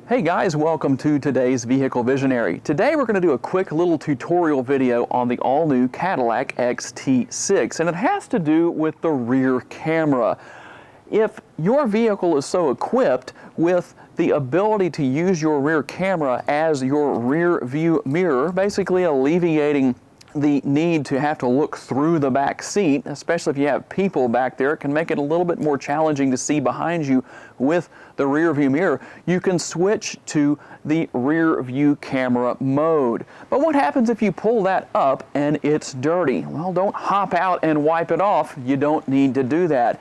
Hey guys, welcome to today's Vehicle Visionary. Today we're going to do a quick little tutorial video on the all-new Cadillac XT6, and it has to do with the rear camera. If your vehicle is so equipped with the ability to use your rear camera as your rear view mirror, basically alleviating the need to have to look through the back seat, especially if you have people back there, it can make it a little bit more challenging to see behind you with the rear view mirror. You can switch to the rear view camera mode. But what happens if you pull that up and it's dirty? Well, don't hop out and wipe it off. You don't need to do that.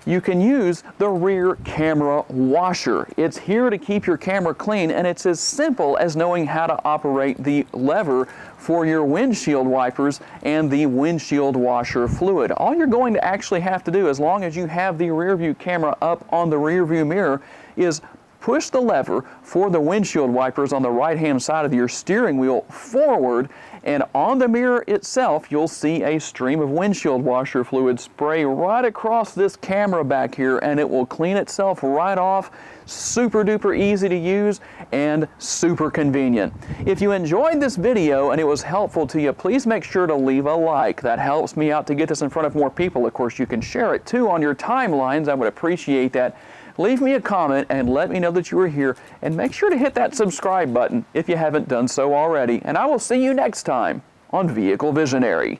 You can use the rear camera washer. It's here to keep your camera clean, and it's as simple as knowing how to operate the lever for your windshield wipers and the windshield washer fluid. All you're going to actually have to do, as long as you have the rear view camera up on the rear view mirror, is push the lever for the windshield wipers on the right-hand side of your steering wheel forward, and on the mirror itself, you'll see a stream of windshield washer fluid spray right across this camera back here, and it will clean itself right off. Super duper easy to use and super convenient. If you enjoyed this video and it was helpful to you, please make sure to leave a like. That helps me out to get this in front of more people. Of course, you can share it too on your timelines. I would appreciate that. Leave me a comment and let me know that you were here, and make sure to hit that subscribe button if you haven't done so already. And I will see you next time on Vehicle Visionary.